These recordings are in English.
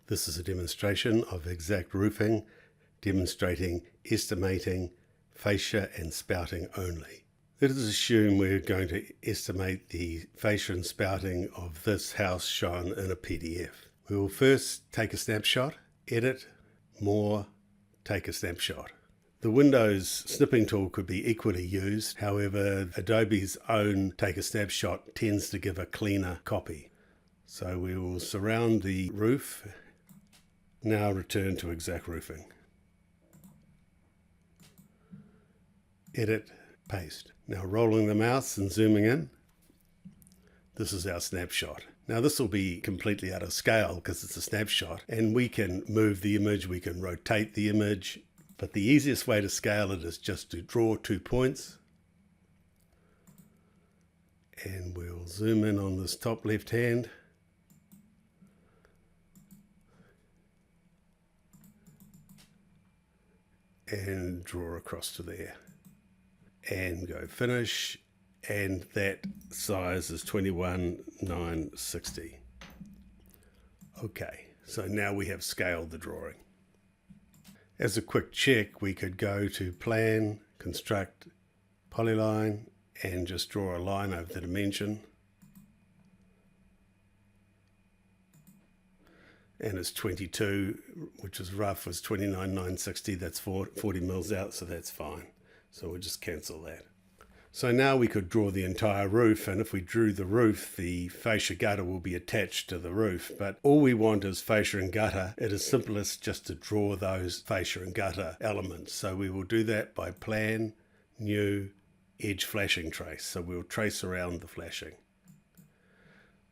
This is a demonstration of exact roofing, demonstrating estimating fascia and spouting only. Let us assume we're going to estimate the fascia and spouting of this house shown in a PDF. We will first take a snapshot, edit, more, take a snapshot. The Windows snipping tool could be equally used, however Adobe's own take a snapshot tends to give a cleaner copy. So we will surround the roof. Now return to exact roofing. Edit, paste. Now rolling the mouse and zooming in. This is our snapshot. Now this will be completely out of scale because it's a snapshot, and we can move the image, we can rotate the image, but the easiest way to scale it is just to draw 2 points. And we'll zoom in on this top left hand. And draw across to there and go finish, and that size is 21,960. Okay, so now we have scaled the drawing. As a quick check, we could go to plan, construct, polyline, and just draw a line over the dimension. And it's 22, which is rough, was 29,960. That's 40 mils out, so that's fine. So we'll just cancel that. So now we could draw the entire roof, and if we drew the roof, the fascia gutter will be attached to the roof. But all we want is fascia and gutter. It is simplest just to draw those fascia and gutter elements. So we will do that by plan, new, edge flashing trace. So we'll trace around the flashing.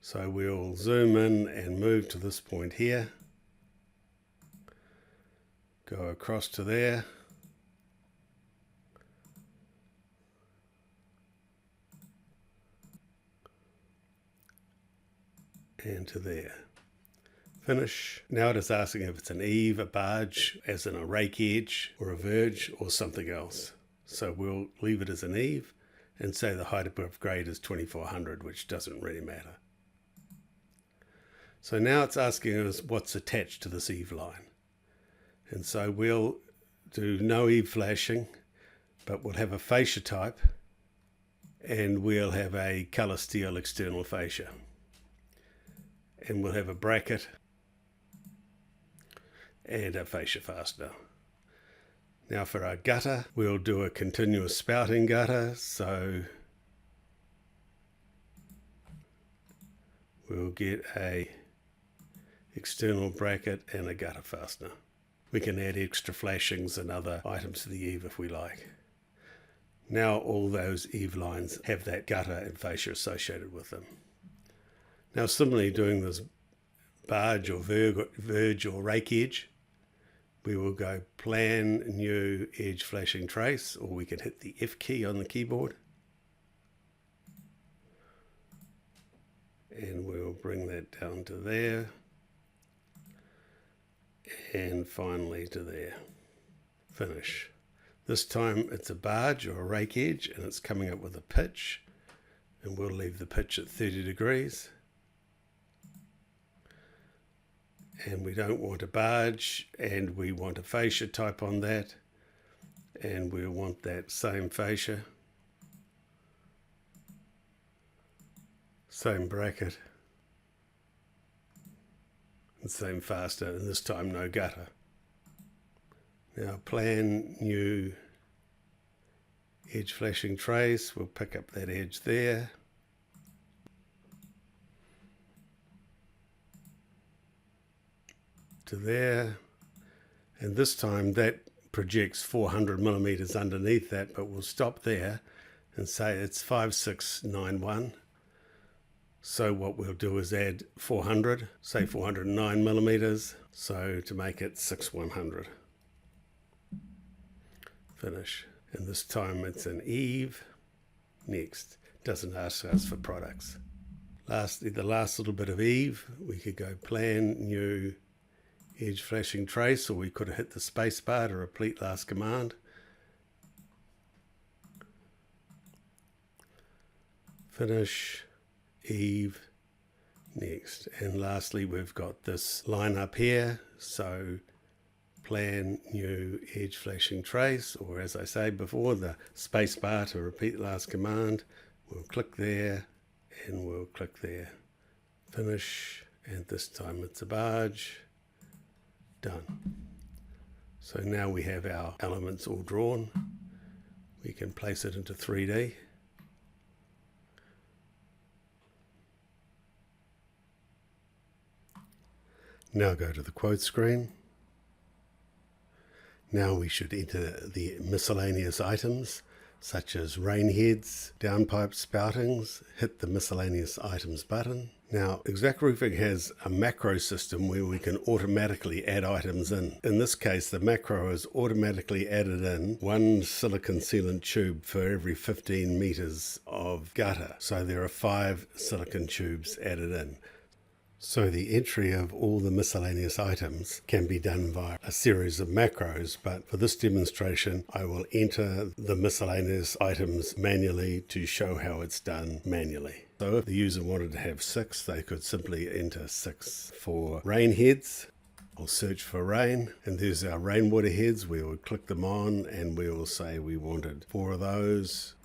So we'll zoom in and move to this point here, go across to there, and to there. Finish. Now it is asking if it's an eave, a barge, as in a rake edge, or a verge, or something else. So we'll leave it as an eave and say the height above grade is 2400, which doesn't really matter. So now it's asking us what's attached to this eave line. And so we'll do no eave flashing, but we'll have a fascia type, and we'll have a color steel external fascia. And we'll have a bracket and a fascia fastener. Now for our gutter, we'll do a continuous spouting gutter. So we'll get a external bracket and a gutter fastener. We can add extra flashings and other items to the eave if we like. Now all those eave lines have that gutter and fascia associated with them. Now similarly, doing this barge or verge or rake edge, we will go plan, new, edge flashing trace, or we can hit the F key on the keyboard. And we'll bring that down to there. And finally to there. Finish. This time it's a barge or a rake edge, and it's coming up with a pitch, and we'll leave the pitch at 30 degrees. And we don't want a barge, and we want a fascia type on that, and we'll want that same fascia, same bracket, and same fastener, and this time no gutter. Now plan, new, edge flashing trace, we'll pick up that edge there. To there, and this time that projects 400 millimeters underneath that, but we'll stop there and say it's 5691. So what we'll do is add 400, say 409 millimeters, so to make it 6100. Finish. And this time it's an eave. Next. Doesn't ask us for products. Lastly, the last little bit of eave, we could go plan, new, edge flashing trace, or we could have hit the space bar to repeat last command. Finish, eave, Next, and lastly, we've got this line up here. So plan new edge flashing trace, or as I say before, the space bar to repeat the last command. We'll click there and we'll click there. Finish, and this time it's a barge. Done. So now we have our elements all drawn. We can place it into 3D. Now go to the quote screen. Now we should enter the miscellaneous items such as rain heads, downpipe spoutings. Hit the miscellaneous items button. Now Exact Roofing has a macro system where we can automatically add items in. In this case, the macro has automatically added in one silicon sealant tube for every 15 meters of gutter. So there are 5 silicon tubes added in. So the entry of all the miscellaneous items can be done via a series of macros, but for this demonstration I will enter the miscellaneous items manually to show how it's done manually. So if the user wanted to have 6, they could simply enter 6 for rain heads. I'll search for rain, and there's our rainwater heads. We will click them on and we will say we wanted 4 of those.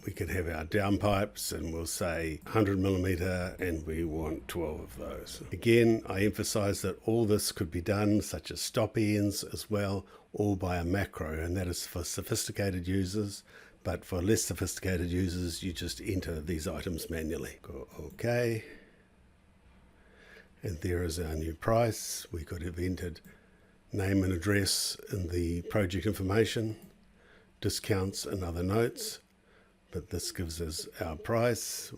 We could have our downpipes and we'll say 100mm and we want 12 of those. Again, I emphasize that all this could be done, such as stop ends as well, all by a macro, and that is for sophisticated users. But for less sophisticated users, you just enter these items manually. Go OK. And there is our new price. We could have entered name and address in the project information, discounts and other notes. But this gives us our price.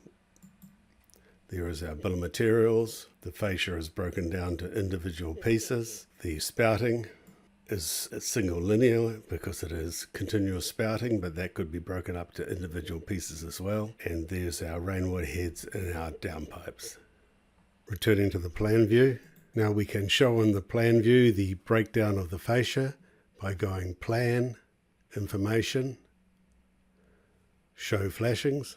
There is our bill of materials. The fascia is broken down to individual pieces. The spouting is a single linear because it is continuous spouting, but that could be broken up to individual pieces as well. And there's our rainwater heads and our downpipes. Returning to the plan view. Now we can show in the plan view the breakdown of the fascia by going Plan, Information, Show Flashings.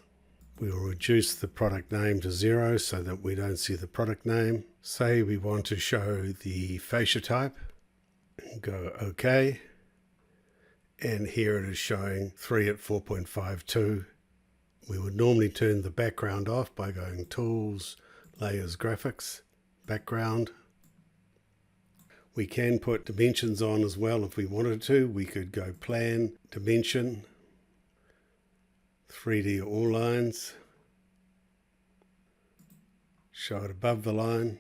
We will reduce the product name to 0 so that we don't see the product name. Say we want to show the fascia type. Go OK. And here it is showing 3 at 4.52. We would normally turn the background off by going Tools, Layers, Graphics, Background. We can put dimensions on as well if we wanted to. We could go Plan, Dimension, 3D all lines, show it above the line,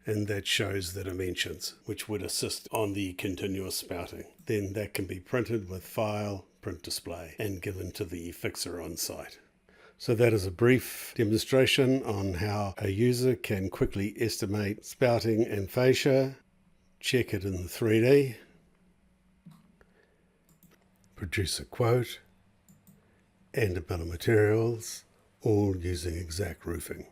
and that shows the dimensions, which would assist on the continuous spouting. Then that can be printed with File, Print Display, and given to the fixer on site. So that is a brief demonstration on how a user can quickly estimate spouting and fascia, check it in the 3D, produce a quote and a bill of materials, all using Exact Roofing.